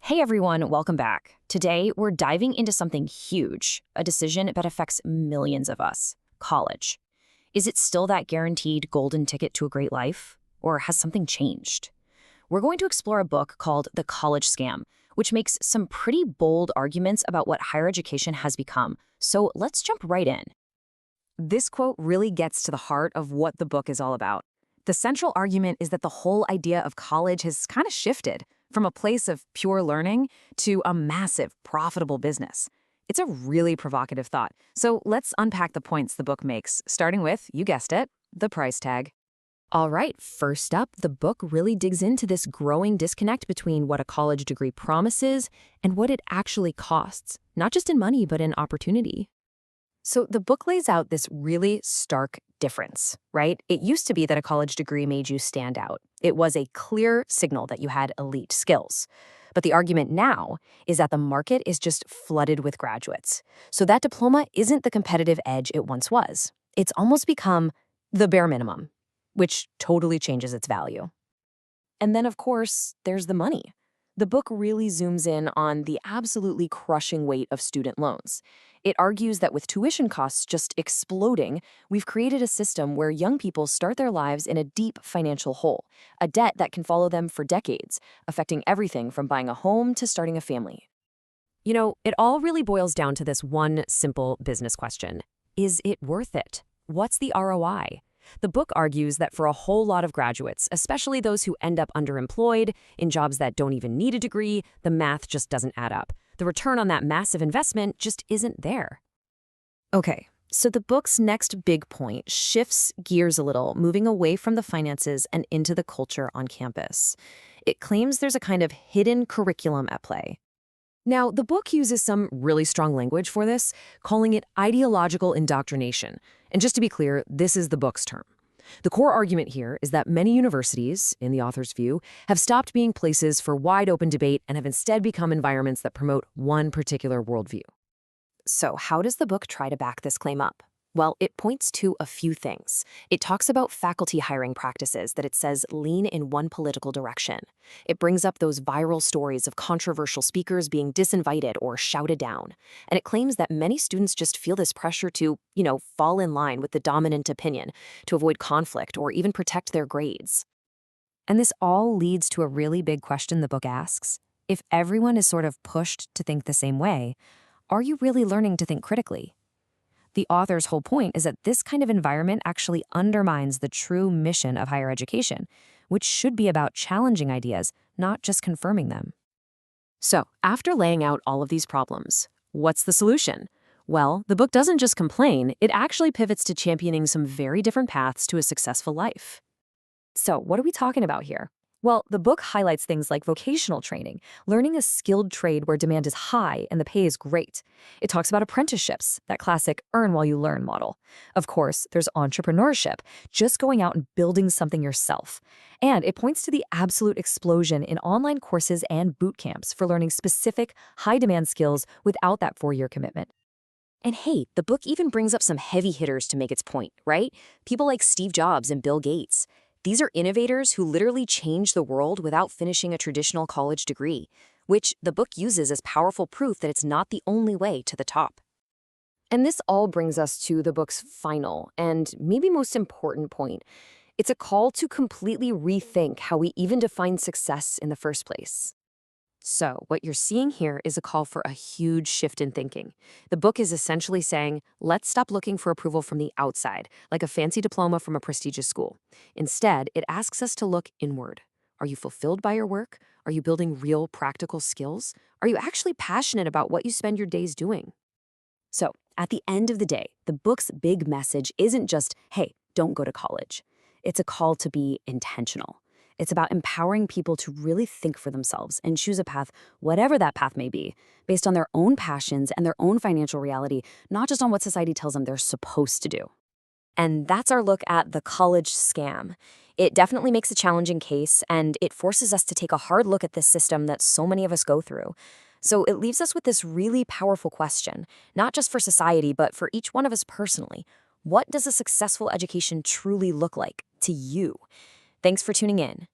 Hey everyone, welcome back. Today, we're diving into something huge, a decision that affects millions of us: college. Is it still that guaranteed golden ticket to a great life? Or has something changed? We're going to explore a book called The College Scam, which makes some pretty bold arguments about what higher education has become. So let's jump right in. This quote really gets to the heart of what the book is all about. The central argument is that the whole idea of college has kind of shifted from a place of pure learning to a massive, profitable business. It's a really provocative thought. So let's unpack the points the book makes, starting with, you guessed it, the price tag. All right, first up, the book really digs into this growing disconnect between what a college degree promises and what it actually costs, not just in money, but in opportunity. So the book lays out this really stark difference, right? It used to be that a college degree made you stand out. It was a clear signal that you had elite skills. But the argument now is that the market is just flooded with graduates. So that diploma isn't the competitive edge it once was. It's almost become the bare minimum, which totally changes its value. And then, of course, there's the money. The book really zooms in on the absolutely crushing weight of student loans. It argues that with tuition costs just exploding, we've created a system where young people start their lives in a deep financial hole, a debt that can follow them for decades, affecting everything from buying a home to starting a family. You know, it all really boils down to this one simple business question. Is it worth it? What's the ROI? The book argues that for a whole lot of graduates, especially those who end up underemployed, in jobs that don't even need a degree, the math just doesn't add up. The return on that massive investment just isn't there. Okay, so the book's next big point shifts gears a little, moving away from the finances and into the culture on campus. It claims there's a kind of hidden curriculum at play. Now, the book uses some really strong language for this, calling it ideological indoctrination. And just to be clear, this is the book's term. The core argument here is that many universities, in the author's view, have stopped being places for wide-open debate and have instead become environments that promote one particular worldview. So how does the book try to back this claim up? Well, it points to a few things. It talks about faculty hiring practices that it says lean in one political direction. It brings up those viral stories of controversial speakers being disinvited or shouted down. And it claims that many students just feel this pressure to, fall in line with the dominant opinion, to avoid conflict or even protect their grades. And this all leads to a really big question the book asks. If everyone is sort of pushed to think the same way, are you really learning to think critically? The author's whole point is that this kind of environment actually undermines the true mission of higher education, which should be about challenging ideas, not just confirming them. So, after laying out all of these problems, what's the solution? Well, the book doesn't just complain, it actually pivots to championing some very different paths to a successful life. So, what are we talking about here? Well, the book highlights things like vocational training, learning a skilled trade where demand is high and the pay is great. It talks about apprenticeships, that classic earn while you learn model. Of course, there's entrepreneurship, just going out and building something yourself. And it points to the absolute explosion in online courses and boot camps for learning specific, high-demand skills without that 4-year commitment. And hey, the book even brings up some heavy hitters to make its point, right? People like Steve Jobs and Bill Gates. These are innovators who literally changed the world without finishing a traditional college degree, which the book uses as powerful proof that it's not the only way to the top. And this all brings us to the book's final and maybe most important point. It's a call to completely rethink how we even define success in the first place. So, what you're seeing here is a call for a huge shift in thinking. The book is essentially saying, let's stop looking for approval from the outside, like a fancy diploma from a prestigious school. Instead, it asks us to look inward. Are you fulfilled by your work? Are you building real practical skills? Are you actually passionate about what you spend your days doing? So, at the end of the day, the book's big message isn't just, hey, don't go to college. It's a call to be intentional. It's about empowering people to really think for themselves and choose a path, whatever that path may be, based on their own passions and their own financial reality, not just on what society tells them they're supposed to do. And that's our look at the college scam. It definitely makes a challenging case, and it forces us to take a hard look at this system that so many of us go through. So it leaves us with this really powerful question, not just for society, but for each one of us personally. What does a successful education truly look like to you? Thanks for tuning in.